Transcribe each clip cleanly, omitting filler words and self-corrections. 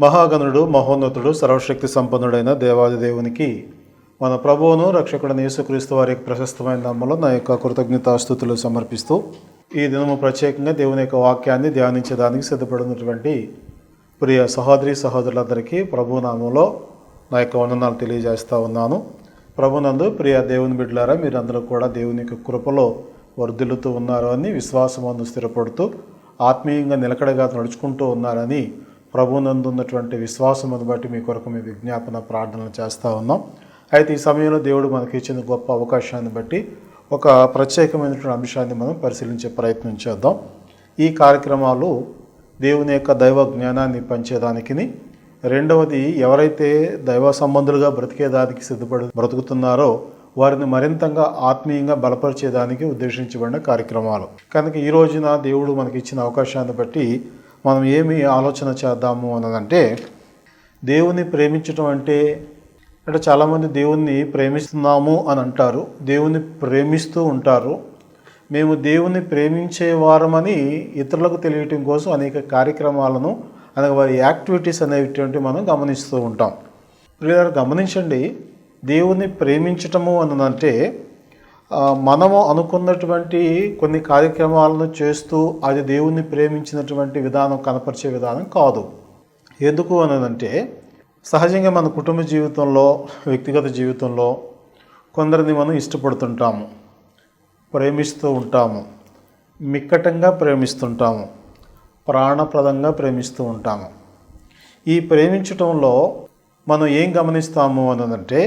మహాగణుడు మహోన్నతుడు సర్వశక్తి సంపన్నుడైన దేవాది దేవునికి మన ప్రభువును రక్షకుడైన యేసుక్రీస్తు వారి యొక్క ప్రశస్తమైన నామములో నా యొక్క కృతజ్ఞతాస్తుతులు సమర్పిస్తూ ఈ దినము ప్రత్యేకంగా దేవుని యొక్క వాక్యాన్ని ధ్యానించడానికి సిద్ధపడినటువంటి ప్రియ సహోదరి సహోదరులందరికీ ప్రభు నామంలో నా యొక్క వందనాలు తెలియజేస్తూ ఉన్నాను. ప్రభునందు ప్రియ దేవుని బిడ్డలారా, మీరందరూ కూడా దేవుని యొక్క కృపలో వర్ధిల్లుతూ ఉన్నారు అని విశ్వాసమందు స్థిరపడుతూ ఆత్మీయంగా నిలకడగా నడుచుకుంటూ ఉన్నారని ప్రభునందు ఉన్నటువంటి విశ్వాసమును బట్టి మీ కొరకు మీ విజ్ఞాపన ప్రార్థనలు చేస్తూ ఉన్నాం. అయితే ఈ సమయంలో దేవుడు మనకి ఇచ్చిన గొప్ప అవకాశాన్ని బట్టి ఒక ప్రత్యేకమైనటువంటి అంశాన్ని మనం పరిశీలించే ప్రయత్నం చేద్దాం. ఈ కార్యక్రమాలు దేవుని యొక్క దైవ జ్ఞానాన్ని పంచేదానికి, రెండవది ఎవరైతే దైవ సంబంధులుగా బ్రతికేదానికి బ్రతుకుతున్నారో వారిని మరింతగా ఆత్మీయంగా బలపరిచేదానికి ఉద్దేశించబడిన కార్యక్రమాలు. కనుక ఈ రోజున దేవుడు మనకి ఇచ్చిన అవకాశాన్ని బట్టి మనం ఏమి ఆలోచన చేద్దాము అన్నదంటే, దేవుని ప్రేమించటం అంటే చాలామంది దేవుణ్ణి ప్రేమిస్తున్నాము అని అంటారు, దేవుని ప్రేమిస్తూ ఉంటారు. మేము దేవుని ప్రేమించే వారమని ఇతరులకు తెలియటం కోసం అనేక కార్యక్రమాలను అనగా వారి యాక్టివిటీస్ అనేటువంటి మనం గమనిస్తూ ఉంటాం. ప్రియులారా, గమనించండి, దేవుని ప్రేమించటము అన్నదంటే మనము అనుకున్నటువంటి కొన్ని కార్యక్రమాలను చేస్తూ అది దేవుణ్ణి ప్రేమించినటువంటి విధానం కనపరిచే విధానం కాదు. ఎందుకు అన్నదంటే, సహజంగా మన కుటుంబ జీవితంలో, వ్యక్తిగత జీవితంలో కొందరిని మనం ఇష్టపడుతుంటాము, ప్రేమిస్తూ ఉంటాము, మిక్కటంగా ప్రేమిస్తుంటాము, ప్రాణప్రదంగా ప్రేమిస్తూ ఉంటాము. ఈ ప్రేమించటంలో మనం ఏం గమనిస్తాము అన్నదంటే,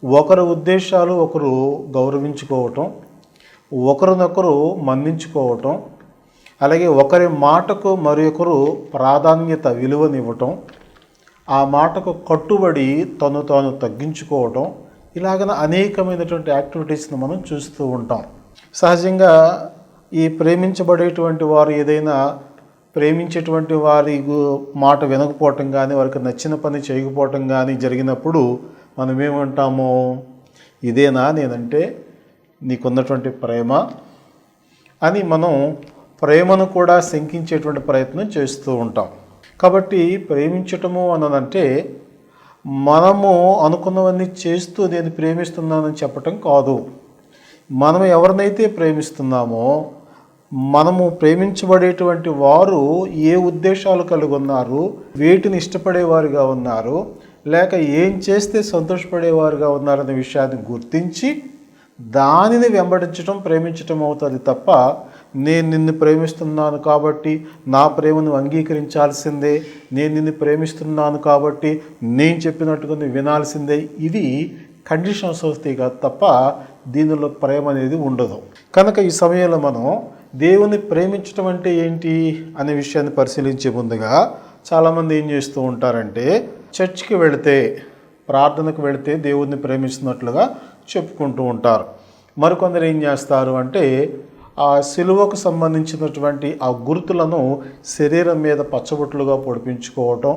ఒకరి ఉద్దేశాలు ఒకరు గౌరవించుకోవటం, ఒకరినొకరు మన్నించుకోవటం, అలాగే ఒకరి మాటకు మరొకరు ప్రాధాన్యత విలువనివ్వటం, ఆ మాటకు కట్టుబడి తాను తగ్గించుకోవటం, ఇలాగ అనేకమైనటువంటి యాక్టివిటీస్ని మనం చూస్తూ ఉంటాం. సహజంగా ఈ ప్రేమించబడేటువంటి వారు ఏదైనా ప్రేమించేటువంటి వారి మాట వినకపోవటం కానీ, వారికి నచ్చిన పని చేయకపోవటం కానీ జరిగినప్పుడు మనం ఏమంటాము, ఇదేనా నేనంటే నీకున్నటువంటి ప్రేమ అని మనం ప్రేమను కూడా శంకించేటువంటి ప్రయత్నం చేస్తూ ఉంటాం. కాబట్టి ప్రేమించటము అన్నదంటే మనము అనుకున్నవన్నీ చేస్తూ నేను ప్రేమిస్తున్నానని చెప్పటం కాదు. మనం ఎవరినైతే ప్రేమిస్తున్నామో, మనము ప్రేమించబడేటువంటి వారు ఏ ఉద్దేశాలు కలిగి ఉన్నారు, వేటిని ఇష్టపడేవారుగా ఉన్నారు, లేక ఏం చేస్తే సంతోషపడేవారుగా ఉన్నారనే విషయాన్ని గుర్తించి దానిని వెంబడించడం ప్రేమించటం అవుతుంది తప్ప, నేను నిన్ను ప్రేమిస్తున్నాను కాబట్టి నా ప్రేమను అంగీకరించాల్సిందే, నేను నిన్ను ప్రేమిస్తున్నాను కాబట్టి నేను చెప్పినట్టుగా నువ్వు వినాల్సిందే, ఇది కండిషన్స్ వస్తాయి కాదు తప్ప దీనిలో ప్రేమ అనేది ఉండదు. కనుక ఈ సమయంలో మనం దేవుని ప్రేమించడం అంటే ఏంటి అనే విషయాన్ని పరిశీలించే ముందుగా చాలామంది ఏం చేస్తూ ఉంటారంటే, చర్చికి వెళితే, ప్రార్థనకు వెళితే దేవుణ్ణి ప్రేమిస్తున్నట్లుగా చెప్పుకుంటూ ఉంటారు. మరికొందరు ఏం చేస్తారు అంటే, ఆ సిలువకు సంబంధించినటువంటి ఆ గుర్తులను శరీరం మీద పచ్చబొట్లుగా పొడిపించుకోవటం,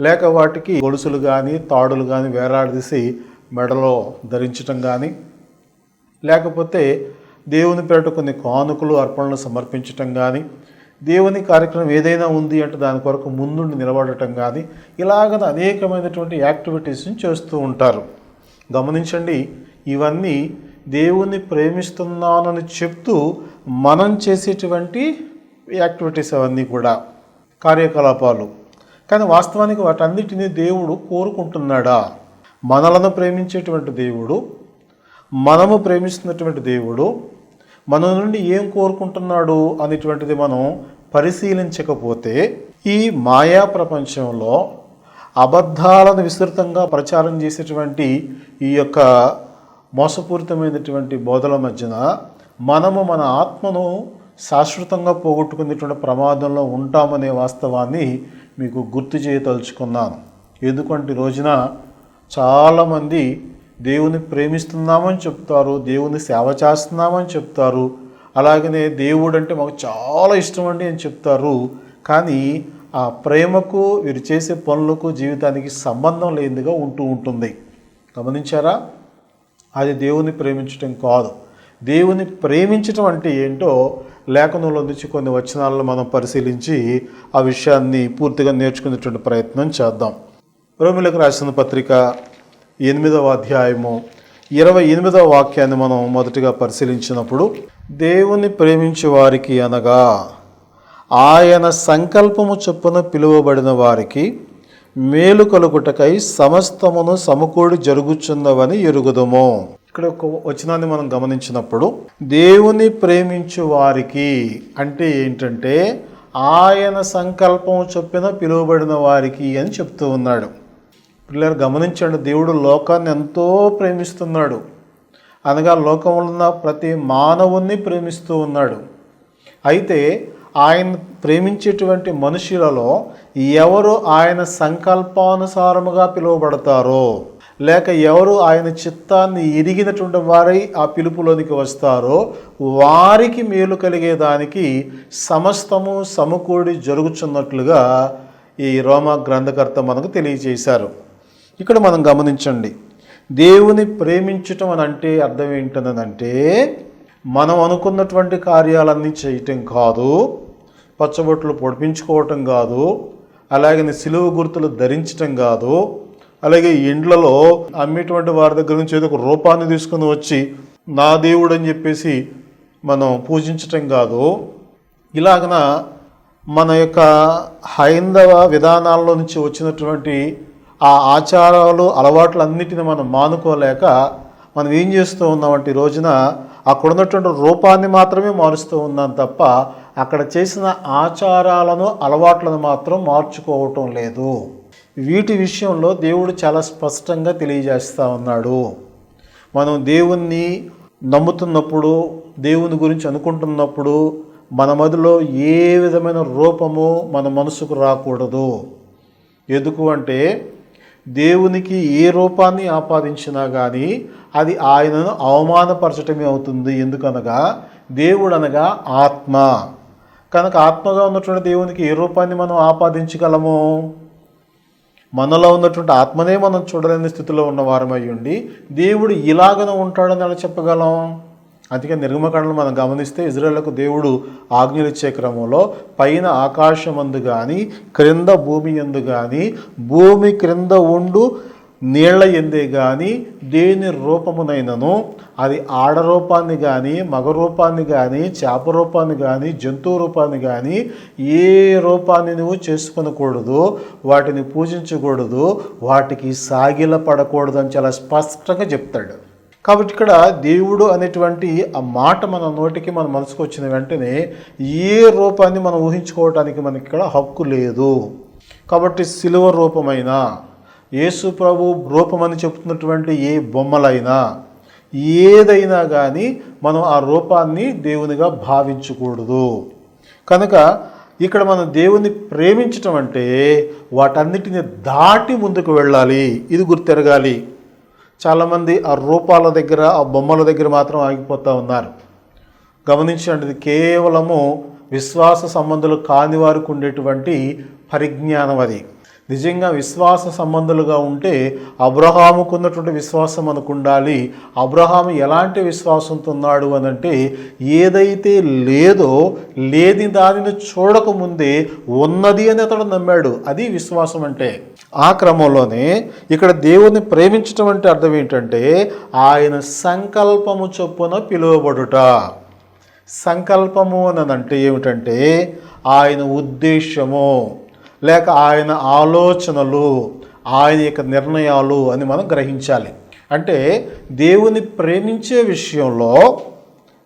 లేక వాటికి గొలుసులు కానీ తాడులు కానీ వేలాడదీసి మెడలో ధరించటం కానీ, లేకపోతే దేవుని పేరిట కొన్ని కానుకలు అర్పణలు సమర్పించటం కానీ, దేవుని కార్యక్రమం ఏదైనా ఉంది అంటే దాని కొరకు ముందుండి నిలబడటం కానీ, ఇలాగ అనేకమైనటువంటి యాక్టివిటీస్ని చేస్తూ ఉంటారు. గమనించండి, ఇవన్నీ దేవుని ప్రేమిస్తున్నానని చెప్తూ మనం చేసేటువంటి యాక్టివిటీస్ అవన్నీ కూడా కార్యకలాపాలు. కానీ వాస్తవానికి వాటన్నిటినీ దేవుడు కోరుకుంటున్నాడా? మనలను ప్రేమించేటువంటి దేవుడు, మనము ప్రేమిస్తున్నటువంటి దేవుడు మన నుండి ఏం కోరుకుంటున్నాడు అనేటువంటిది మనం పరిశీలించకపోతే, ఈ మాయా ప్రపంచంలో అబద్ధాలను విస్తృతంగా ప్రచారం చేసేటువంటి ఈ యొక్క మోసపూరితమైనటువంటి బోధల మధ్యన మనము మన ఆత్మను శాశ్వతంగా పోగొట్టుకునేటువంటి ప్రమాదంలో ఉంటామనే వాస్తవాన్ని మీకు గుర్తు చేయదలుచుకున్నాను. ఎందుకంటే ఈ రోజున చాలామంది దేవుని ప్రేమిస్తున్నామని చెప్తారు, దేవుని సేవ చేస్తున్నామని చెప్తారు, అలాగనే దేవుడు అంటే మాకు చాలా ఇష్టం అండి అని చెప్తారు. కానీ ఆ ప్రేమకు, వీరు చేసే పనులకు, జీవితానికి సంబంధం లేనిదిగా ఉంటుంది. గమనించారా? అది దేవుని ప్రేమించటం కాదు. దేవుని ప్రేమించటం అంటే ఏంటో లేఖనంలో నుంచి కొన్ని వచనాలను మనం పరిశీలించి ఆ విషయాన్ని పూర్తిగా నేర్చుకునేటువంటి ప్రయత్నం చేద్దాం. రోమీయులకు రాసిన పత్రిక 8వ అధ్యాయము 28వ వాక్యాన్ని మనం మొదటిగా పరిశీలించినప్పుడు, దేవుని ప్రేమించే వారికి అనగా ఆయన సంకల్పము చొప్పున పిలువబడిన వారికి మేలు కలుగుటకై సమస్తమును సమకూడి జరుగుచున్నవని ఎరుగుదము. ఇక్కడ ఒక వచనాన్ని మనం గమనించినప్పుడు, దేవుని ప్రేమించు వారికి అంటే ఏంటంటే ఆయన సంకల్పం చొప్పున పిలువబడిన వారికి అని చెప్తూ ఉన్నాడు. పిల్లలు గమనించండి, దేవుడు లోకాన్ని ఎంతో ప్రేమిస్తున్నాడు. అనగా లోకంలో ఉన్న ప్రతి మానవుణ్ణి ప్రేమిస్తూ ఉన్నాడు. అయితే ఆయన ప్రేమించేటువంటి మనుషులలో ఎవరు ఆయన సంకల్పానుసారముగా పిలువబడతారో, లేక ఎవరు ఆయన చిత్తాన్ని ఎరిగినటువంటి వారై ఆ పిలుపులోనికి వస్తారో వారికి మేలు కలిగేదానికి సమస్తము సమకూడి జరుగుతున్నట్లుగా ఈ రోమా గ్రంథకర్త మనకు తెలియజేశారు. ఇక్కడ మనం గమనించండి, దేవుని ప్రేమించటం అని అంటే అర్థం ఏంటనంటే మనం అనుకున్నటువంటి కార్యాలన్నీ చేయటం కాదు, పచ్చబొట్లు పొడిపించుకోవటం కాదు, అలాగే సిలువ గుర్తులు ధరించటం కాదు, అలాగే ఇండ్లలో అమ్మేటువంటి వారి దగ్గర నుంచి ఏదో ఒక రూపాన్ని తీసుకుని వచ్చి నా దేవుడు అని చెప్పేసి మనం పూజించటం కాదు. ఇలాగన మన యొక్క హైందవ విధానాల్లో నుంచి వచ్చినటువంటి ఆ ఆచారాలు అలవాట్లన్నిటిని మనం మానుకోలేక మనం ఏం చేస్తూ ఉన్నామంటే ఈ రోజున అక్కడ ఉన్నటువంటి రూపాన్ని మాత్రమే మారుస్తూ ఉన్నాం తప్ప అక్కడ చేసిన ఆచారాలను అలవాట్లను మాత్రం మార్చుకోవటం లేదు. వీటి విషయంలో దేవుడు చాలా స్పష్టంగా తెలియజేస్తూ ఉన్నాడు. మనం దేవుణ్ణి నమ్ముతున్నప్పుడు, దేవుని గురించి అనుకుంటున్నప్పుడు మన మదిలో ఏ విధమైన రూపము మన మనసుకు రాకూడదు. ఎందుకు అంటే దేవునికి ఏ రూపాన్ని ఆపాదించినా కానీ అది ఆయనను అవమానపరచటమే అవుతుంది. ఎందుకనగా దేవుడు అనగా ఆత్మ కనుక ఆత్మగా ఉన్నటువంటి దేవునికి ఏ రూపాన్ని మనం ఆపాదించగలము? మనలో ఉన్నటువంటి ఆత్మనే మనం చూడలేని స్థితిలో ఉన్నవారమై ఉండి దేవుడు ఇలాగనే ఉంటాడని ఎలా చెప్పగలం? అందుకే నిర్గమకాండలో మనం గమనిస్తే ఇజ్రాయేలుకు దేవుడు ఆజ్ఞలిచ్చే క్రమంలో పైన ఆకాశమందు కానీ క్రింద భూమి యందు కానీ భూమి క్రింద ఉండు నీళ్ల ఎందే కానీ దేని రూపమునైనను అది ఆడరూపాన్ని కానీ మగ రూపాన్ని కానీ చేప రూపాన్ని కానీ జంతువు రూపాన్ని కానీ ఏ రూపాన్ని నువ్వు చేసుకొనకూడదు, వాటిని పూజించకూడదు, వాటికి సాగిల పడకూడదు అని చాలా స్పష్టంగా చెప్తాడు. కాబట్టి ఇక్కడ దేవుడు అనేటువంటి ఆ మాట మన నోటికి మన మనసుకు వచ్చిన వెంటనే ఏ రూపాన్ని మనం ఊహించుకోవటానికి మనకి ఇక్కడ హక్కు లేదు. కాబట్టి సిలువ రూపమైన యేసు ప్రభు రూపమని చెప్తున్నటువంటి ఏ బొమ్మలైనా ఏదైనా కానీ మనం ఆ రూపాన్ని దేవునిగా భావించకూడదు. కనుక ఇక్కడ మనం దేవుని ప్రేమించటం అంటే వాటన్నిటిని దాటి ముందుకు వెళ్ళాలి. ఇది గుర్తెరగాలి. చాలామంది ఆ రూపాల దగ్గర, ఆ బొమ్మల దగ్గర మాత్రం ఆగిపోతూ ఉన్నారు. గమనించండి, ఇది కేవలము విశ్వాస సంబంధులు కాని వారికి ఉండేటువంటి పరిజ్ఞానం. అది నిజంగా విశ్వాస సంబంధులుగా ఉంటే అబ్రహాముకు ఉన్నటువంటి విశ్వాసం మనకు ఉండాలి. అబ్రహాము ఎలాంటి విశ్వాసంతో ఉన్నాడు అని అంటే ఏదైతే లేదో లేని దానిని చూడకముందే ఉన్నది అని అతడు నమ్మాడు. అది విశ్వాసం అంటే. ఆ క్రమంలోనే ఇక్కడ దేవుని ప్రేమించటం అంటే అర్థం ఏంటంటే ఆయన సంకల్పము చొప్పున పిలువబడుట. సంకల్పము అని అంటే ఏమిటంటే ఆయన ఉద్దేశము లేక ఆయన ఆలోచనలు, ఆయన యొక్క నిర్ణయాలు అని మనం గ్రహించాలి. అంటే దేవుని ప్రేమించే విషయంలో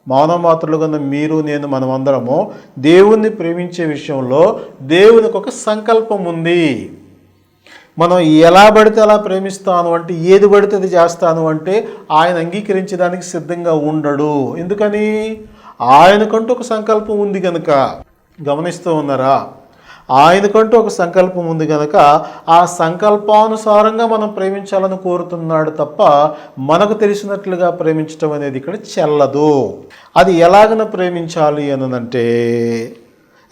మానవమాతృలుగా మీరు నేను మనమందరము దేవుణ్ణి ప్రేమించే విషయంలో దేవునికి ఒక సంకల్పం ఉంది. మనం ఎలా పడితే అలా ప్రేమిస్తాను అంటే, ఏది పడితే అది చేస్తాను అంటే ఆయన అంగీకరించడానికి సిద్ధంగా ఉండడు. ఎందుకని? ఆయనకంటూ ఒక సంకల్పం ఉంది కనుక. గమనిస్తూ ఉన్నారా? ఆయనకంటూ ఒక సంకల్పం ఉంది కనుక ఆ సంకల్పానుసారంగా మనం ప్రేమించాలని కోరుతున్నాడు తప్ప మనకు తెలిసినట్లుగా ప్రేమించడం అనేది ఇక్కడ చెల్లదు. అది ఎలాగన ప్రేమించాలి అనంటే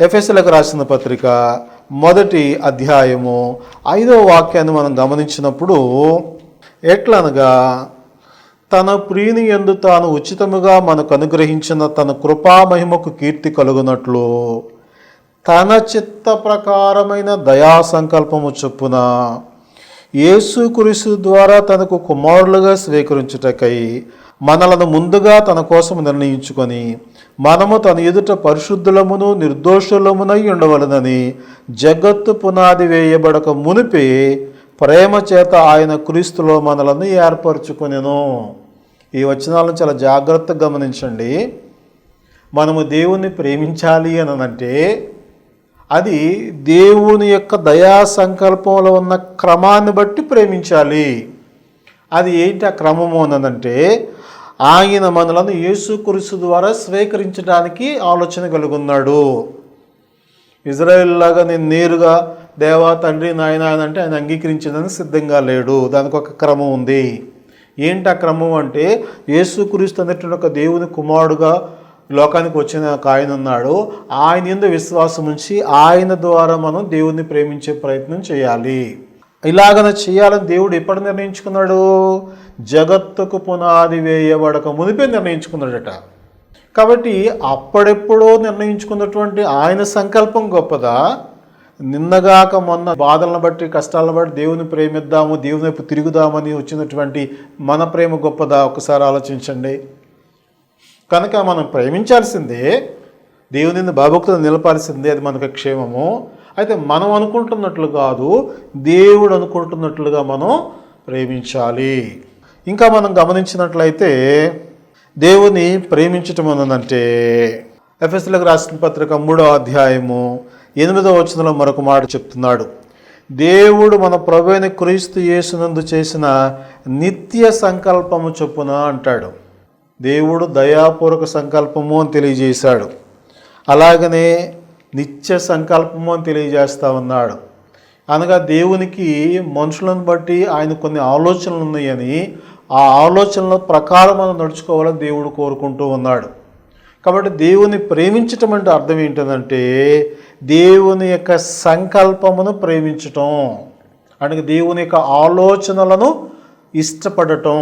ఎఫెసీయులకు రాసిన పత్రిక 1వ5వ వాక్యాన్ని మనం గమనించినప్పుడు ఎట్లనగా తన ప్రియుని యందు తాను ఉచితముగా మనకు అనుగ్రహించిన తన కృపా మహిమకు కీర్తి కలుగునట్లు తన చిత్త ప్రకారమైన దయా సంకల్పము చొప్పున యేసుక్రీస్తు ద్వారా తనకు కుమారులుగా స్వీకరించుటకై మనలను ముందుగా తన కోసం నిర్ణయించుకొని మనము తన ఎదుట పరిశుద్ధులమును నిర్దోషులమునై ఉండవలనని జగత్తు పునాది వేయబడక మునిపే ప్రేమ చేత ఆయన క్రీస్తులో మనలను ఏర్పరచుకొనెను. ఈ వచనాలను చాలా జాగ్రత్తగా గమనించండి. మనము దేవుణ్ణి ప్రేమించాలి అని అంటే అది దేవుని యొక్క దయా సంకల్పంలో ఉన్న క్రమాన్ని బట్టి ప్రేమించాలి. అది ఏంటి ఆ క్రమము అనంటే ఆయన మనలను యేసుక్రీస్తు ద్వారా స్వీకరించడానికి ఆలోచన కలిగి ఉన్నాడు. ఇజ్రాయేల్ లాగా నేను నేరుగా దేవా తండ్రి నాయన అంటే ఆయన అంగీకరించడానికి సిద్ధంగా లేడు. దానికి ఒక క్రమం ఉంది. ఏంటి ఆ క్రమం అంటే యేసుక్రీస్తు అనేటువంటి ఒక దేవుని కుమారుడుగా లోకానికి వచ్చిన ఒక ఆయన ఉన్నాడు. ఆయన యందు విశ్వాసం ఉంచి ఆయన ద్వారా మనం దేవుణ్ణి ప్రేమించే ప్రయత్నం చేయాలి. ఇలాగన చేయాలని దేవుడు ఎప్పుడు నిర్ణయించుకున్నాడు? జగత్తుకు పునాది వేయబడక మునిపే నిర్ణయించుకున్నాడట. కాబట్టి అప్పుడెప్పుడో నిర్ణయించుకున్నటువంటి ఆయన సంకల్పం గొప్పదా? నిన్నగాక మొన్న బాధలను బట్టి కష్టాలను బట్టి దేవుని ప్రేమిద్దాము, దేవుని వైపు తిరుగుదామని వచ్చినటువంటి మన ప్రేమ గొప్పదా? ఒకసారి ఆలోచించండి. కనుక మనం ప్రేమించాల్సిందే, దేవుని భయభక్తులు నిలపాల్సిందే, అది మనకు క్షేమము. అయితే మనం అనుకుంటున్నట్లు కాదు, దేవుడు అనుకుంటున్నట్లుగా మనం ప్రేమించాలి. ఇంకా మనం గమనించినట్లయితే దేవుని ప్రేమించటం అనంటే ఎఫెసీయులకు రాసిన పత్రిక 3వ అధ్యాయము 8వ వచనంలో మరొక మాట చెప్తున్నాడు. దేవుడు మన ప్రభువైన క్రీస్తు యేసునందు చేసిన నిత్య సంకల్పము చొప్పున అంటాడు. దేవుడు దయాపూర్వక సంకల్పము అని తెలియజేశాడు. అలాగనే నిత్య సంకల్పము అని తెలియజేస్తూ ఉన్నాడు. అనగా దేవునికి మనుషులను బట్టి ఆయన కొన్ని ఆలోచనలు ఉన్నాయని ఆ ఆలోచనల ప్రకారం మనం నడుచుకోవాలని దేవుడు కోరుకుంటూ ఉన్నాడు. కాబట్టి దేవుని ప్రేమించటం అంటే అర్థం ఏంటంటే దేవుని యొక్క సంకల్పమును ప్రేమించటం, అంటే దేవుని యొక్క ఆలోచనలను ఇష్టపడటం,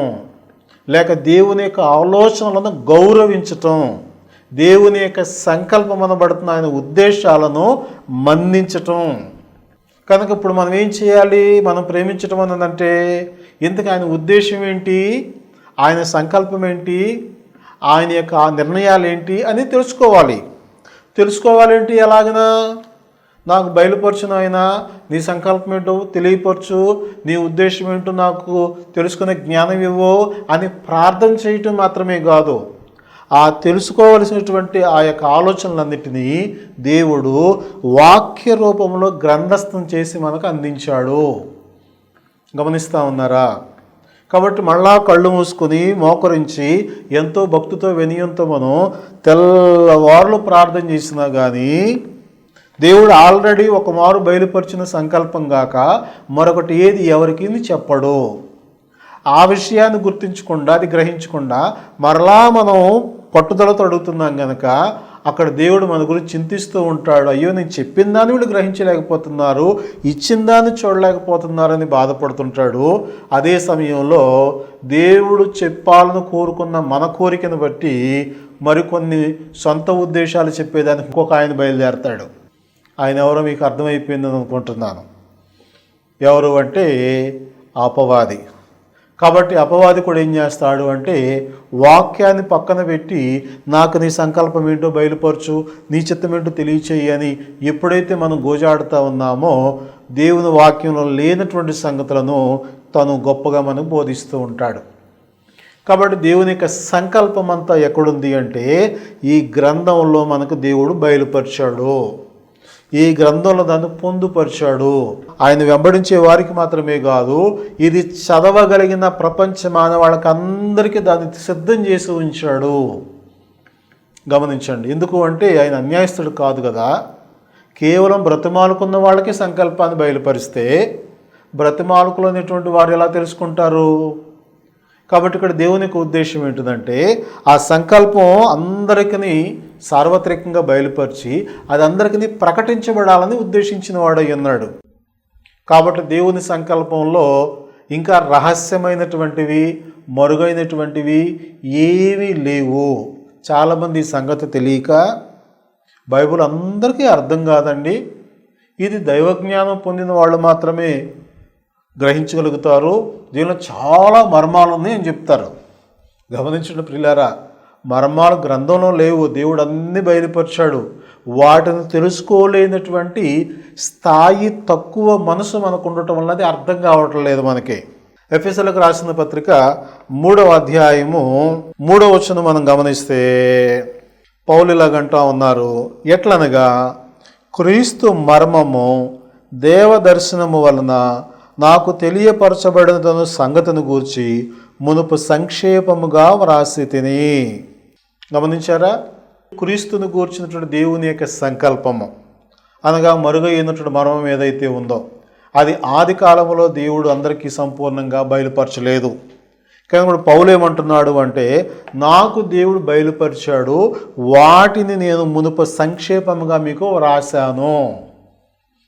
లేక దేవుని యొక్క ఆలోచనలను గౌరవించటం, దేవుని యొక్క సంకల్పం అనబడుతున్న ఆయన ఉద్దేశాలను మన్నించటం. కనుక ఇప్పుడు మనం ఏం చేయాలి? మనం ప్రేమించటం అన్నదంటే ఇంతకు ఆయన ఉద్దేశం ఏంటి, ఆయన సంకల్పం ఏంటి, ఆయన యొక్క నిర్ణయాలు ఏంటి అని తెలుసుకోవాలి. తెలుసుకోవాలంటే ఎలాగనా? నాకు బయలుపరచును ఆయన, నీ సంకల్పం ఏంటో తెలియపరచు, నీ ఉద్దేశం ఏంటో నాకు తెలుసుకునే జ్ఞానం ఇవ్వు అని ప్రార్థన చేయటం మాత్రమే కాదు, ఆ తెలుసుకోవలసినటువంటి ఆ యొక్క ఆలోచనలన్నిటినీ దేవుడు వాక్య రూపంలో గ్రంథస్థం చేసి మనకు అందించాడు. గమనిస్తూ ఉన్నారా? కాబట్టి మళ్ళా కళ్ళు మూసుకొని మోకరించి ఎంతో భక్తితో వినయంతో మనం తెల్లవారులు ప్రార్థన చేసినా కానీ దేవుడు ఆల్రెడీ ఒక మారు బయలుపరిచిన సంకల్పం గాక మరొకటి ఏది ఎవరికి చెప్పడు. ఆ విషయాన్ని గుర్తించకుండా, అది గ్రహించకుండా మరలా మనం పట్టుదలతో అడుగుతున్నాం కనుక అక్కడ దేవుడు మన గురించి చింతిస్తూ ఉంటాడు. అయ్యో నేను చెప్పిన దాన్ని వీళ్ళు గ్రహించలేకపోతున్నారు, ఇచ్చిన దాన్ని చూడలేకపోతున్నారని బాధపడుతుంటాడు. అదే సమయంలో దేవుడు చెప్పాలని కోరుకున్న మన కోరికను బట్టి మరికొన్ని సొంత ఉద్దేశాలు చెప్పేదానికి ఇంకొక ఆయన బయలుదేరతాడు. ఆయన ఎవరో మీకు అర్థమైపోయిందని అనుకుంటున్నాను. ఎవరు అంటే అపవాది. కాబట్టి అపవాది కూడా ఏం చేస్తాడు అంటే వాక్యాన్ని పక్కన పెట్టి నాకు నీ సంకల్పం ఏంటో బయలుపరచు, నీ చిత్తం ఏంటో తెలియచేయి అని ఎప్పుడైతే మనం గోజాడుతూ ఉన్నామో దేవుని వాక్యంలో లేనటువంటి సంగతులను తను గొప్పగా మనకు బోధిస్తూ ఉంటాడు. కాబట్టి దేవుని యొక్క సంకల్పం అంతా ఎక్కడుంది అంటే ఈ గ్రంథంలో మనకు దేవుడు బయలుపరిచాడు. ఈ గ్రంథంలో దాన్ని పొందుపరిచాడు. ఆయన వెంబడించే వారికి మాత్రమే కాదు, ఇది చదవగలిగిన ప్రపంచ మానవాళ్ళకి అందరికీ దాన్ని సిద్ధం చేసి ఉంచాడు. గమనించండి. ఎందుకు అంటే ఆయన అన్యాయస్తుడు కాదు కదా. కేవలం బ్రతిమాలుకున్న వాళ్ళకి సంకల్పాన్ని బయలుపరిస్తే బ్రతిమాలుకులు అనేటువంటి వారు ఎలా తెలుసుకుంటారు? కాబట్టి ఇక్కడ దేవుని యొక్క ఉద్దేశం ఏంటిదంటే ఆ సంకల్పం అందరికీ సార్వత్రికంగా బయలుపరిచి అది అందరికీ ప్రకటించబడాలని ఉద్దేశించిన వాడై ఉన్నాడు. కాబట్టి దేవుని సంకల్పంలో ఇంకా రహస్యమైనటువంటివి, మరుగైనటువంటివి ఏమీ లేవు. చాలామంది ఈ సంగతి తెలియక బైబిల్ అందరికీ అర్థం కాదండి, ఇది దైవజ్ఞానం పొందిన వాళ్ళు మాత్రమే గ్రహించగలుగుతారు, దీనిలో చాలా మర్మాలు ఉన్నాయి అని చెప్తారు. గమనించిన ప్రియులారా, మర్మాలు గ్రంథంలో లేవు, దేవుడు అన్ని బయలుపరిచాడు. వాటిని తెలుసుకోలేనటువంటి స్థాయి తక్కువ మనసు మనకు ఉండటం వల్ల అది అర్థం కావటం లేదు మనకి. ఎఫెసీయులకు రాసిన పత్రిక 3వ అధ్యాయము 3వ వచనం మనం గమనిస్తే పౌలు ఇలాగంటా ఉన్నారు, ఎట్లనగా క్రీస్తు మర్మము దేవదర్శనము వలన నాకు తెలియపరచబడిన సంగతిని గూర్చి మునుపు సంక్షేపముగా వ్రాసి తిని. గమనించారా? క్రీస్తుని గూర్చినటువంటి దేవుని యొక్క సంకల్పము అనగా మరుగైనటువంటి మర్మం ఏదైతే ఉందో అది ఆది కాలంలో దేవుడు అందరికీ సంపూర్ణంగా బయలుపరచలేదు. కానీ ఇప్పుడు పౌలు ఏమంటున్నాడు అంటే, నాకు దేవుడు బయలుపరిచాడు, వాటిని నేను మునుపు సంక్షేపంగా మీకు వ్రాసాను.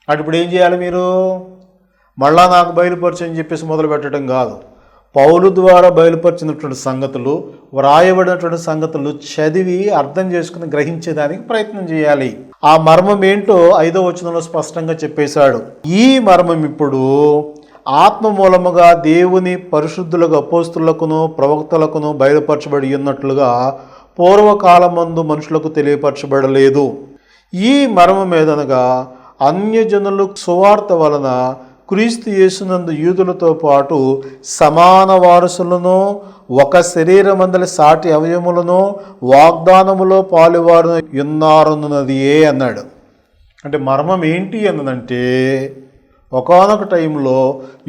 అంటే ఇప్పుడు ఏం చేయాలి మీరు? మళ్ళా నాకు బయలుపరచు అని చెప్పేసి మొదలు పెట్టడం కాదు. పౌలు ద్వారా బయలుపరిచినటువంటి సంగతులు, వ్రాయబడినటువంటి సంగతులు చదివి అర్థం చేసుకుని గ్రహించేదానికి ప్రయత్నం చేయాలి. ఆ మర్మం ఏంటో 5వ వచనంలో స్పష్టంగా చెప్పేశాడు. ఈ మర్మం ఇప్పుడు ఆత్మ మూలముగా దేవుని పరిశుద్ధులకు, అపోస్తులకును, ప్రవక్తలకును బయలుపరచబడి ఉన్నట్లుగా పూర్వకాలమందు మనుషులకు తెలియపరచబడలేదు. ఈ మర్మం ఏదనగా అన్యజనులు సువార్త వలన క్రీస్తు యేసునందు యూదులతో పాటు సమాన వారసులను, ఒక శరీరమందలి సాటి అవయములను వాగ్దానములో పాలువారు ఉన్నారన్నదియే అన్నాడు. అంటే మర్మం ఏంటి అన్నదంటే, ఒకానొక టైంలో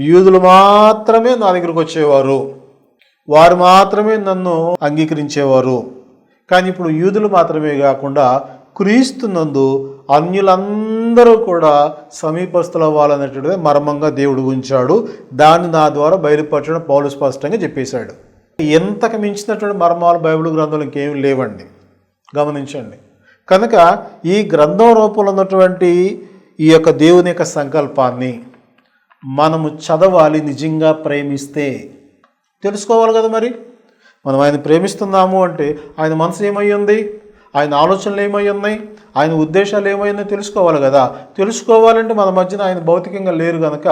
యూదులు మాత్రమే నా దగ్గరకు వచ్చేవారు, వారు మాత్రమే నన్ను అంగీకరించేవారు. కానీ ఇప్పుడు యూదులు మాత్రమే కాకుండా క్రీస్తునందు అన్యులందరూ కూడా సమీపస్తులు అవ్వాలనేటువంటిది మర్మంగా దేవుడు ఉంచాడు. దాన్ని నా ద్వారా బయలుపరచడం పౌలు స్పష్టంగా చెప్పేశాడు. ఎంతకు మించినటువంటి మర్మాలు బైబిల్ గ్రంథంలో ఇంకేమీ లేవండి. గమనించండి. కనుక ఈ గ్రంథం రూపంలో ఉన్నటువంటి ఈ యొక్క దేవుని యొక్క సంకల్పాన్ని మనము చదవాలి. నిజంగా ప్రేమిస్తే తెలుసుకోవాలి కదా. మరి మనం ఆయన ప్రేమిస్తున్నాము అంటే ఆయన మనసు ఏమై ఉంది, ఆయన ఆలోచనలు ఏమై ఉన్నాయి, ఆయన ఉద్దేశాలు ఏమైనా తెలుసుకోవాలి కదా. తెలుసుకోవాలంటే మన మధ్యన ఆయన భౌతికంగా లేరు కనుక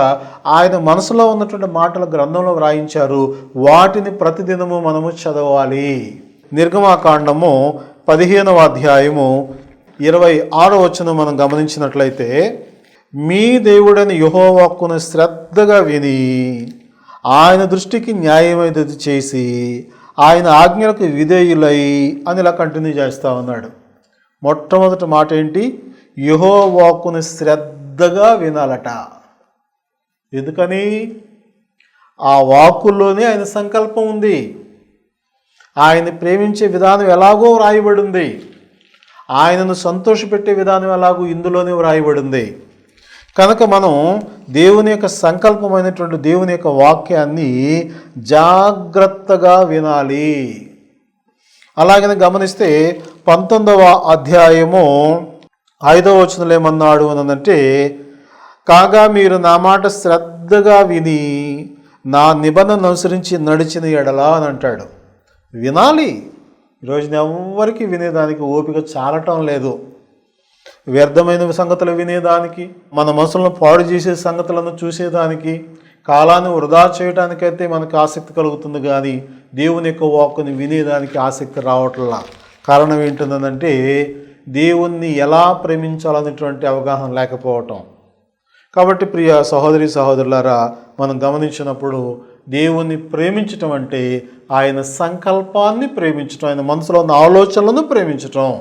ఆయన మనసులో ఉన్నటువంటి మాటలు గ్రంథంలో వ్రాయించారు. వాటిని ప్రతిదినము మనము చదవాలి. నిర్గమాకాండము 15వ అధ్యాయము 26వ వచనం మనం గమనించినట్లయితే, మీ దేవుడని యెహోవాను శ్రద్ధగా విని ఆయన దృష్టికి న్యాయమైనది చేసి ఆయన ఆజ్ఞలకు విధేయులై అని ఇలా కంటిన్యూ చేస్తూ ఉన్నాడు. మొట్టమొదటి మాట ఏంటి? యెహోవాను శ్రద్ధగా వినాలట. ఎందుకని? ఆ వాక్కుల్లోనే ఆయన సంకల్పం ఉంది. ఆయన ప్రేమించే విధానం ఎలాగో వ్రాయబడి ఉంది. ఆయనను సంతోషపెట్టే విధానం ఎలాగో ఇందులోనే వ్రాయబడింది. కనుక మనం దేవుని యొక్క సంకల్పమైనటువంటి దేవుని యొక్క వాక్యాన్ని జాగ్రత్తగా వినాలి. అలాగని గమనిస్తే 19వ అధ్యాయము 5వ వచనంలో ఏమన్నాడు అనంటే, కాగా మీరు నా మాట శ్రద్ధగా విని నా నిబంధనను అనుసరించి నడిచిన ఎడలా అని అంటాడు. వినాలి. ఈరోజున ఎవ్వరికి వినేదానికి ఓపిక చాలటం లేదు. వ్యర్థమైన సంగతులు వినేదానికి, మన మనసులను పాడు చేసే సంగతులను చూసేదానికి, కాలాన్ని వృధా చేయడానికైతే మనకు ఆసక్తి కలుగుతుంది, కానీ దేవుని యొక్క వాక్కుని వినేదానికి ఆసక్తి రావట్లా. కారణం ఏంటంటే దేవుణ్ణి ఎలా ప్రేమించాలనేటువంటి అవగాహన లేకపోవటం. కాబట్టి ప్రియ సహోదరి సహోదరులారా, మనం గమనించినప్పుడు దేవుణ్ణి ప్రేమించటం అంటే ఆయన సంకల్పాన్ని ప్రేమించటం, ఆయన మనసులో ఉన్న ఆలోచనలను ప్రేమించటం.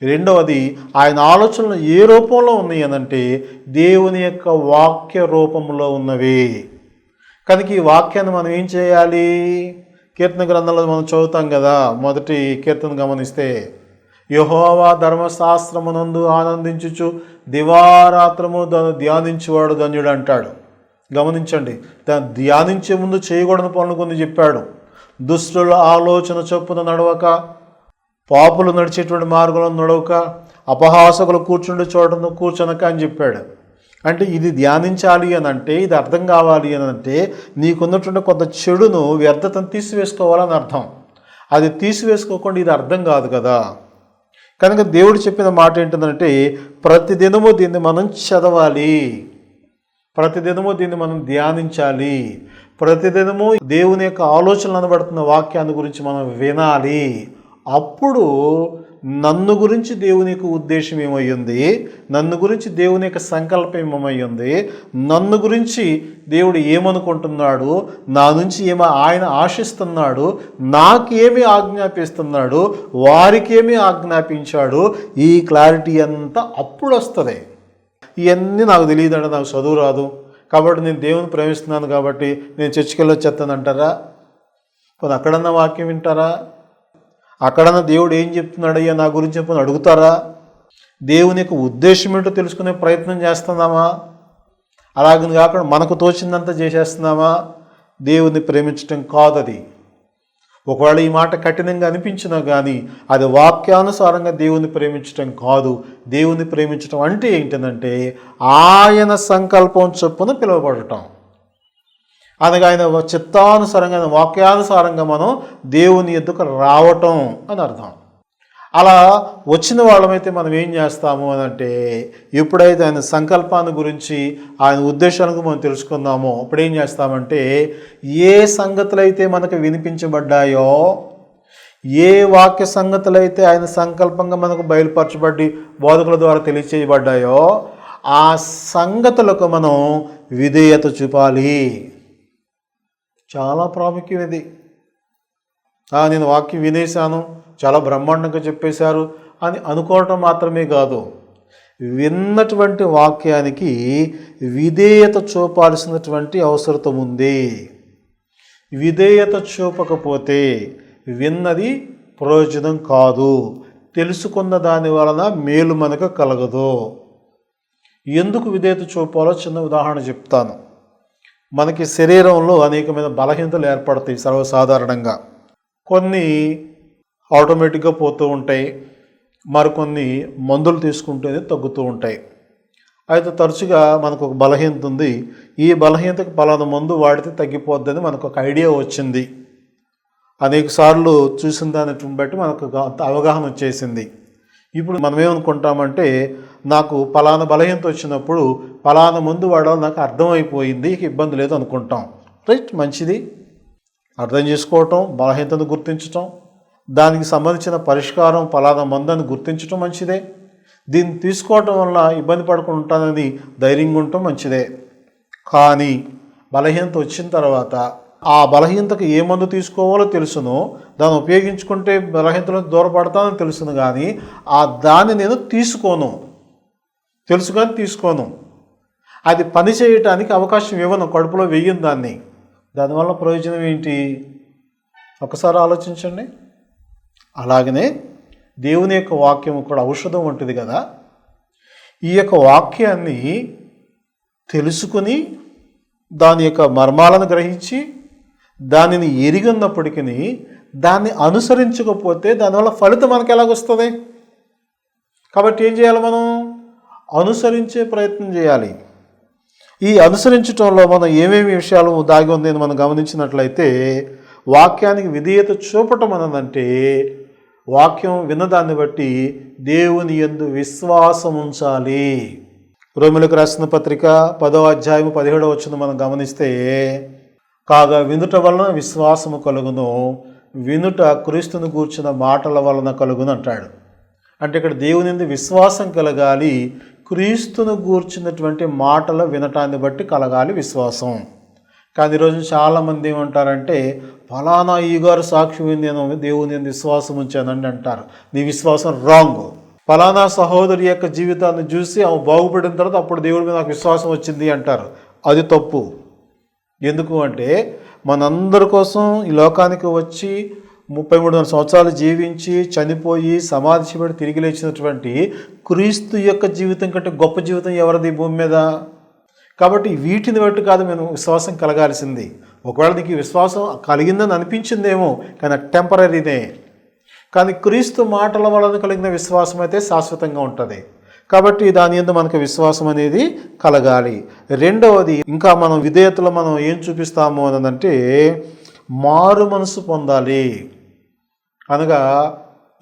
రెండవది, ఆయన ఆలోచనలు ఏ రూపంలో ఉన్నాయి అనంటే దేవుని యొక్క వాక్య రూపంలో ఉన్నవి. కనుక ఈ వాక్యాన్ని మనం ఏం చేయాలి? కీర్తన గ్రంథంలో మనం చదువుతాం కదా. మొదటి కీర్తన గమనిస్తే, యెహోవా ధర్మశాస్త్రమునందు ఆనందించుచు దివారాత్రము దాన్ని ధ్యానించేవాడు ధన్యుడు అంటాడు. గమనించండి, దాన్ని ధ్యానించే ముందు చేయకూడని పనులు కొన్ని చెప్పాడు. దుష్టుల ఆలోచన చొప్పున నడవక, పాపులు నడిచేటువంటి మార్గంలో నడవక, అపహాసకులు కూర్చుండే చోటను కూర్చొనక అని చెప్పాడు. అంటే ఇది ధ్యానించాలి అని అంటే, ఇది అర్థం కావాలి అని అంటే నీకున్నటువంటి కొంత చెడును వ్యర్థతను తీసివేసుకోవాలని అర్థం. అది తీసివేసుకోకుండా ఇది అర్థం కాదు కదా. కనుక దేవుడు చెప్పిన మాట ఏంటంటే ప్రతిదినము దీన్ని మనం చదవాలి, ప్రతిదినము దీన్ని మనం ధ్యానించాలి, ప్రతిదినము దేవుని యొక్క ఆలోచనలు అనబడుతున్న వాక్యాన్ని గురించి మనం వినాలి. అప్పుడు నన్ను గురించి దేవుని యొక్క ఉద్దేశం ఏమయ్యింది, నన్ను గురించి దేవుని యొక్క సంకల్పం ఏమయ్యింది, నన్ను గురించి దేవుడు ఏమనుకుంటున్నాడు, నా నుంచి ఆయన ఆశిస్తున్నాడు, నాకేమి ఆజ్ఞాపిస్తున్నాడు, వారికేమి ఆజ్ఞాపించాడు, ఈ క్లారిటీ అంతా అప్పుడు వస్తుంది. ఇవన్నీ నాకు తెలియదండి, నాకు చదువు రాదు కాబట్టి నేను దేవుని ప్రేమిస్తున్నాను కాబట్టి నేను చర్చికి వెళ్ళొచ్చేస్తానంటారా? పోనీ అక్కడన్నా వాక్యం వింటారా? అక్కడన్నా దేవుడు ఏం చెప్తున్నాడయ్యా నా గురించి చెప్పని అడుగుతారా? దేవుని యొక్క ఉద్దేశం ఏంటో తెలుసుకునే ప్రయత్నం చేస్తున్నామా? అలాగని కాకుండా మనకు తోచిందంతా చేసేస్తున్నామా? దేవుని ప్రేమించటం కాదు అది. ఒకవేళ ఈ మాట కఠినంగా అనిపించినా కానీ అది వాక్యానుసారంగా దేవుని ప్రేమించటం కాదు. దేవుని ప్రేమించటం అంటే ఏంటంటే ఆయన సంకల్పం చొప్పున పిలువబడటం, అనగా ఆయన చిత్తానుసారంగా, ఆయన వాక్యానుసారంగా మనం దేవుని ఎద్దుకు రావటం అని అర్థం. అలా వచ్చిన వాళ్ళమైతే మనం ఏం చేస్తాము అని అంటే, ఎప్పుడైతే ఆయన సంకల్పాన్ని గురించి, ఆయన ఉద్దేశాలను మనం తెలుసుకుందామో అప్పుడు ఏం చేస్తామంటే, ఏ సంగతులైతే మనకు వినిపించబడ్డాయో, ఏ వాక్య సంగతులైతే ఆయన సంకల్పంగా మనకు బయలుపరచబడి బోధకుల ద్వారా తెలియచేయబడ్డాయో ఆ సంగతులకు మనం విధేయత చూపాలి. చాలా ప్రాముఖ్యం ఇది. నేను వాక్యం వినేశాను, చాలా బ్రహ్మాండంగా చెప్పేశారు అని అనుకోవటం మాత్రమే కాదు, విన్నటువంటి వాక్యానికి విధేయత చూపాల్సినటువంటి అవసరం ఉంది. విధేయత చూపకపోతే విన్నది ప్రయోజనం కాదు, తెలుసుకున్న దాని వలన మేలు మనకు కలగదు. ఎందుకు విధేయత చూపాలో చిన్న ఉదాహరణ చెప్తాను. మనకి శరీరంలో అనేకమైన బలహీనతలు ఏర్పడతాయి సర్వసాధారణంగా. కొన్ని ఆటోమేటిక్గా పోతూ ఉంటాయి, మరికొన్ని మందులు తీసుకుంటేనే తగ్గుతూ ఉంటాయి. అయితే తరచుగా మనకు ఒక బలహీనత ఉంది, ఈ బలహీనతకు పలానా మందు వాడితే తగ్గిపోద్దని మనకు ఒక ఐడియా వచ్చింది. అనేక సార్లు చూసిన దాన్ని బట్టి మనకు అవగాహన వచ్చేసింది. ఇప్పుడు మనం ఏమనుకుంటామంటే, నాకు పలానా బలహీనత వచ్చినప్పుడు పలానా మందు వాడాలి నాకు అర్థమైపోయింది, ఇక ఇబ్బంది లేదు అనుకుంటాం. రైట్, మంచిది. అర్థం చేసుకోవటం, బలహీనతను గుర్తించటం, దానికి సంబంధించిన పరిష్కారం పలానా మందు అని గుర్తించటం మంచిదే. దీన్ని తీసుకోవటం వల్ల ఇబ్బంది పడకుండా ఉంటానని ధైర్యంగా ఉండటం మంచిదే. కానీ బలహీనత వచ్చిన తర్వాత ఆ బలహీనతకు ఏ మందు తీసుకోవాలో తెలుసును, దాన్ని ఉపయోగించుకుంటే బలహీనతలను దూరపడతానని తెలుసును, కానీ దాన్ని నేను తీసుకోను, తెలుసు కానీ తీసుకోను. అది పని చేయటానికి అవకాశం ఇవ్వను, కడుపులో వెయ్యను దాన్ని. దానివల్ల ప్రయోజనం ఏంటి? ఒకసారి ఆలోచించండి. అలాగనే దేవుని యొక్క వాక్యం కూడా ఔషధం వంటిది కదా. ఈ యొక్క వాక్యాన్ని తెలుసుకుని దాని యొక్క మర్మాలను గ్రహించి దానిని ఎరిగి ఉన్నప్పటికీ దాన్ని అనుసరించకపోతే దానివల్ల ఫలితం మనకు ఎలాగొస్తుంది? కాబట్టి ఏం చేయాలి? మనం అనుసరించే ప్రయత్నం చేయాలి. ఈ అనుసరించటంలో మనం ఏమేమి విషయాలు దాగి ఉందని మనం గమనించినట్లయితే, వాక్యానికి విధేయత చూపటం అన్నదంటే వాక్యం విన్నదాన్ని బట్టి దేవుని యందు విశ్వాసం ఉంచాలి. రోమీయులకు రాసిన పత్రిక 10వ అధ్యాయం 17వ వచనం మనం గమనిస్తే, కాగా వినుట వలన విశ్వాసము కలుగును, వినుట క్రీస్తును గూర్చిన మాటల వలన కలుగును అంటాడు. అంటే ఇక్కడ దేవుని యందు విశ్వాసం కలగాలి, క్రీస్తును గూర్చినటువంటి మాటలు వినటాన్ని బట్టి కలగాలి విశ్వాసం. కానీ ఈరోజు చాలామంది ఏమంటారంటే, ఫలానా ఈ గారు సాక్ష్యం నేను దేవుని యందు విశ్వాసం ఉంచానండి అంటారు. నీ విశ్వాసం రాంగ్. ఫలానా సహోదరి యొక్క జీవితాన్ని చూసి ఆమె బాగుపడిన తర్వాత అప్పుడు దేవుడి మీద నాకు విశ్వాసం వచ్చింది అంటారు. అది తప్పు. ఎందుకు అంటే, మనందరి కోసం ఈ లోకానికి వచ్చి 33 సంవత్సరాలు జీవించి చనిపోయి సమాధి చేయబడి తిరిగి లేచినటువంటి క్రీస్తు యొక్క జీవితం కంటే గొప్ప జీవితం ఎవరిది భూమి మీద? కాబట్టి వీటిని బట్టి కాదు మేము విశ్వాసం కలగాల్సింది. ఒకవేళ నీకు విశ్వాసం కలిగిందని అనిపించిందేమో, కానీ టెంపరీనే. కానీ క్రీస్తు మాటల వలన కలిగిన విశ్వాసం అయితే శాశ్వతంగా ఉంటుంది. కాబట్టి దాని యందు మనకు విశ్వాసం అనేది కలగాలి. రెండవది, ఇంకా మనం విధేయతలో మనం ఏం చూపిస్తాము అనంటే మారు మనసు పొందాలి. అనగా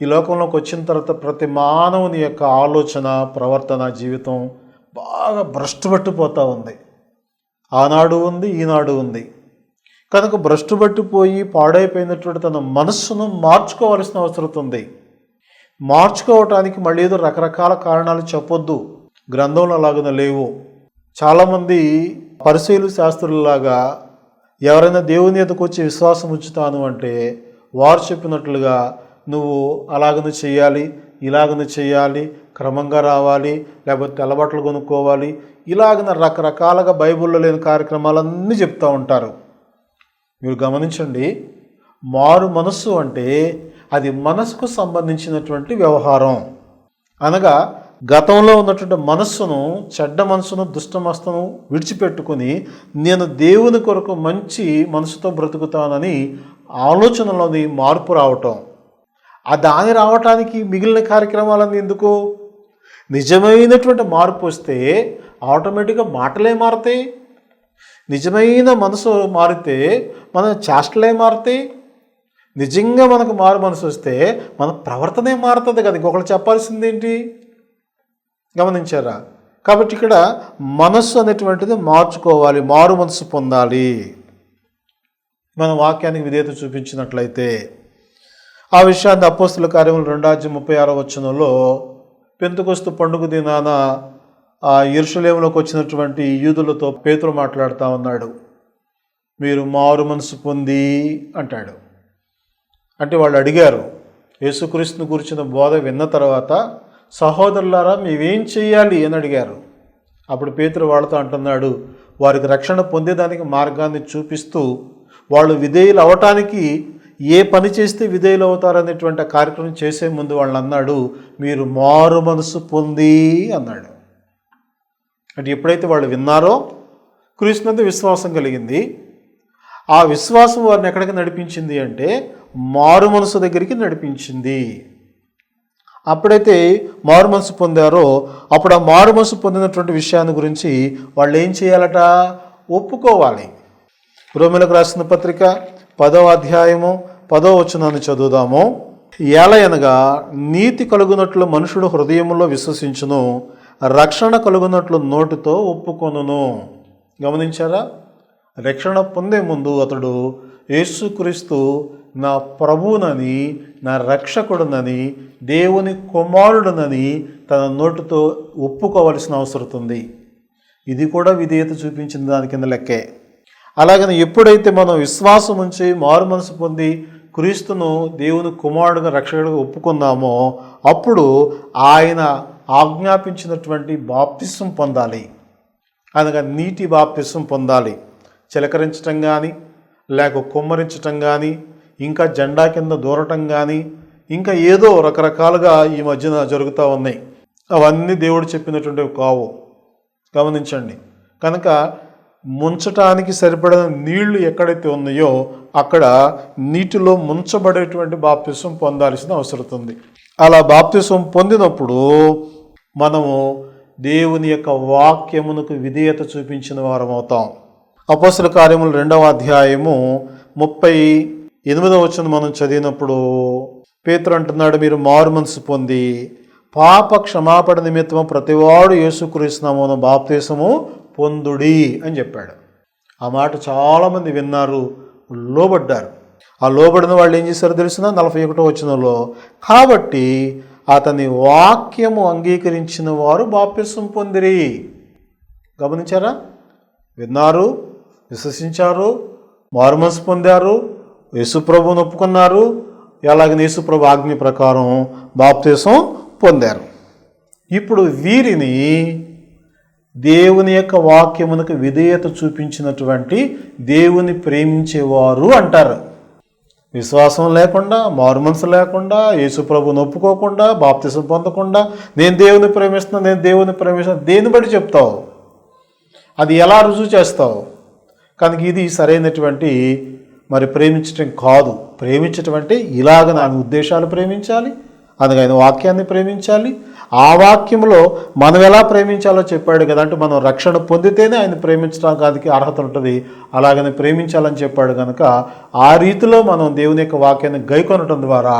ఈ లోకంలోకి వచ్చిన తర్వాత ప్రతి మానవుని యొక్క ఆలోచన, ప్రవర్తన, జీవితం బాగా భ్రష్టుపట్టిపోతూ ఉంది. ఆనాడు ఉంది, ఈనాడు ఉంది. కనుక భ్రష్టుపట్టిపోయి పాడైపోయినటువంటి తన మనస్సును మార్చుకోవాల్సిన అవసరం ఉంది. మార్చుకోవటానికి మళ్ళీ ఏదో రకరకాల కారణాలు చెప్పొద్దు, గ్రంథంలో అలాగనే లేవు. చాలామంది పరిశీలు శాస్త్రులలాగా ఎవరైనా దేవుని ఎదుకు వచ్చి విశ్వాసం ఉంచుతాను అంటే వారు చెప్పినట్లుగా నువ్వు అలాగను చేయాలి, ఇలాగను చేయాలి, క్రమంగా రావాలి, లేకపోతే తెల్లబట్టలు కొనుక్కోవాలి, ఇలాగన రకరకాలుగా బైబిల్లో లేని కార్యక్రమాలన్నీ చెప్తూ ఉంటారు. మీరు గమనించండి, మారు మనస్సు అంటే అది మనసుకు సంబంధించినటువంటి వ్యవహారం. అనగా గతంలో ఉన్నటువంటి మనస్సును, చెడ్డ మనసును, దుష్ట మనసును విడిచిపెట్టుకుని నేను దేవుని కొరకు మంచి మనసుతో బ్రతుకుతానని ఆలోచనలోని మార్పు రావటం. ఆ దాని రావటానికి మిగిలిన కార్యక్రమాలన్నీ ఎందుకు? నిజమైనటువంటి మార్పు వస్తే ఆటోమేటిక్గా మాటలే మారుతాయి. నిజమైన మనసు మారితే మన చేష్టలే మారుతాయి. నిజంగా మనకు మారు మనసు వస్తే మన ప్రవర్తనే మారుతుంది కదా. ఇంకొకరు చెప్పాల్సింది ఏంటి? గమనించారా? కాబట్టి ఇక్కడ మనస్సు అనేటువంటిది మార్చుకోవాలి, మారు మనసు పొందాలి. మన వాక్యానికి విధేయత చూపించినట్లయితే ఆ విషయాన్ని అపోస్తుల కార్యములు 2:36 పెంతెకొస్తు పండుగ దినాన యెరూషలేములోకి వచ్చినటువంటి యూదులతో పేతురు మాట్లాడుతూ ఉన్నాడు. మీరు మారు మనసు పొంది అంటాడు. అంటే వాళ్ళు అడిగారు, యేసుక్రీస్తుని గురించిన బోధ విన్న తర్వాత సహోదరులారా మేమేం చెయ్యాలి అని అడిగారు. అప్పుడు పేతురు వాళ్ళతో అంటున్నాడు, వారికి రక్షణ పొందేదానికి మార్గాన్ని చూపిస్తూ వాళ్ళు విధేయులు అవటానికి ఏ పని చేస్తే విధేయులు అవుతారనేటువంటి కార్యక్రమం చేసే ముందు వాళ్ళని అన్నాడు, మీరు మారు మనసు పొంది అన్నాడు. అంటే ఎప్పుడైతే వాళ్ళు విన్నారో క్రీస్తు మీద విశ్వాసం కలిగింది. ఆ విశ్వాసం వారిని ఎక్కడికి నడిపించింది అంటే మారు మనసు దగ్గరికి నడిపించింది. అప్పుడైతే మారు మనసు పొందారో అప్పుడు ఆ మారు మనసు పొందినటువంటి విషయాన్ని గురించి వాళ్ళు ఏం చేయాలట? ఒప్పుకోవాలి. రోమీయులకు రాసిన పత్రిక 10:10 చదువుదాము. ఏలయనగా నీతి కలుగునట్లు మనుషుడు హృదయంలో విశ్వసించును, రక్షణ కలుగునట్లు నోటితో ఒప్పుకొనును. గమనించారా? రక్షణ పొందే ముందు అతడు యేసుక్రీస్తు నా ప్రభువునని, నా రక్షకుడునని, దేవుని కుమారుడునని తన నోటితో ఒప్పుకోవలసిన అవసరం ఉంది. ఇది కూడా విధేయత చూపించిన దాని కింద లెక్కే. అలాగని ఎప్పుడైతే మనం విశ్వాసం ఉంచి మారు మనసు పొంది క్రీస్తును దేవుని కుమారుడుగా, రక్షకుడుగా ఒప్పుకున్నామో అప్పుడు ఆయన ఆజ్ఞాపించినటువంటి బాప్తిసం పొందాలి. అనగా నీటి బాప్తిసం పొందాలి. చిలకరించటం కానీ, లేక కుమ్మరించటం కానీ, ఇంకా జెండా కింద దూరటం కానీ, ఇంకా ఏదో రకరకాలుగా ఈ మధ్యన జరుగుతూ ఉన్నాయి. అవన్నీ దేవుడు చెప్పినటువంటివి కావు. గమనించండి. కనుక ముంచటానికి సరిపడిన నీళ్లు ఎక్కడైతే ఉన్నాయో అక్కడ నీటిలో ముంచబడేటువంటి బాప్తిసం పొందాల్సిన అవసరం ఉంది. అలా బాప్తిసం పొందినప్పుడు మనము దేవుని యొక్క వాక్యమునకు విధేయత చూపించిన వారం అవుతాం. అపోస్తల కార్యములు 2:38 మనం చదివినప్పుడు పేతురు అంటున్నాడు, మీరు మారు మనసు పొంది పాప క్షమాపణ నిమిత్తము ప్రతివాడు యేసుక్రీస్తు నామమున బాప్తిసము పొందుడి అని చెప్పాడు. ఆ మాట చాలామంది విన్నారు, లోబడ్డారు. ఆ లోబడిన వాళ్ళు ఏం చేశారో తెలిసిన 41 కాబట్టి అతని వాక్యము అంగీకరించిన వారు బాప్తిసం పొందిరి. గమనించారా? విన్నారు, విశ్వసించారు, మారు మనసు పొందారు, యేసుప్రభువును ఒప్పుకున్నారు, అలాగే యేసుప్రభు ఆజ్ఞ ప్రకారం బాప్తిసం పొందారు. ఇప్పుడు వీరిని దేవుని యొక్క వాక్యమునకు విధేయత చూపించినటువంటి దేవుని ప్రేమించేవారు అంటారు. విశ్వాసం లేకుండా, మారు మనసు లేకుండా, యేసుప్రభుని ఒప్పుకోకుండా, బాప్తిసం పొందకుండా నేను దేవుని ప్రేమిస్తున్నా దేన్ని బట్టి చెప్తావు? అది ఎలా రుజువు చేస్తావు? కనుక ఇది సరైనటువంటి ప్రేమించటం కాదు. ప్రేమించటం అంటే ఇలాగ ఆయన ఉద్దేశాలు ప్రేమించాలి, అందుకే ఆయన వాక్యాన్ని ప్రేమించాలి, ఆ వాక్యంలో మనం ఎలా ప్రేమించాలో చెప్పాడు కదా. అంటే మనం రక్షణ పొందితేనే ఆయన ప్రేమించడానికి అర్హత ఉంటుంది, అలాగని ప్రేమించాలని చెప్పాడు కనుక ఆ రీతిలో మనం దేవుని యొక్క వాక్యాన్ని గైకొనటం ద్వారా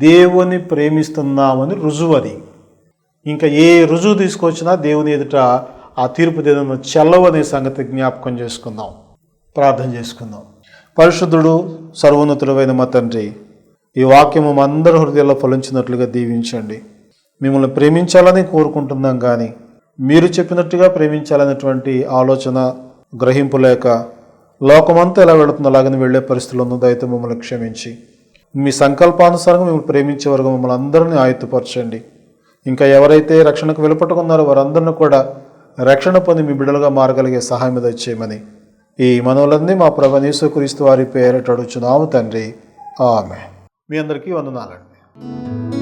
దేవుని ప్రేమిస్తున్నామని రుజువు. అది ఇంకా ఏ రుజువు తీసుకొచ్చినా దేవుని ఎదుట ఆ తీర్పు దినం చెల్లవనే సంగతి జ్ఞాపకం చేసుకుందాం. ప్రార్థన చేసుకుందాం. పరిశుద్ధుడు సర్వోన్నతుడైన మా తండ్రి, ఈ వాక్యము మా అందరి హృదయాల్లో ఫలించినట్లుగా దీవించండి. మిమ్మల్ని ప్రేమించాలని కోరుకుంటున్నాం, కానీ మీరు చెప్పినట్టుగా ప్రేమించాలనేటువంటి ఆలోచన గ్రహింపు లేక లోకమంతా ఎలా వెళుతుందో అలాగని వెళ్ళే పరిస్థితులు ఉన్నది. అయితే మమ్మల్ని క్షమించి మీ సంకల్పానుసారంగా మిమ్మల్ని ప్రేమించే వరకు మమ్మల్ని అందరినీ ఆయుత్తపరచండి. ఇంకా ఎవరైతే రక్షణకు వెలుపట్టుకున్నారో వారందరినీ కూడా రక్షణ పొంది మీ బిడ్డలుగా మారగలిగే సహాయం దయచేయమని ఈ మనవులన్నీ మా ప్రభువైన యేసుక్రీస్తు వారి పేరిట అడుగుచున్నాము తండ్రి. ఆమేన్. మీ అందరికీ వందనాలండి.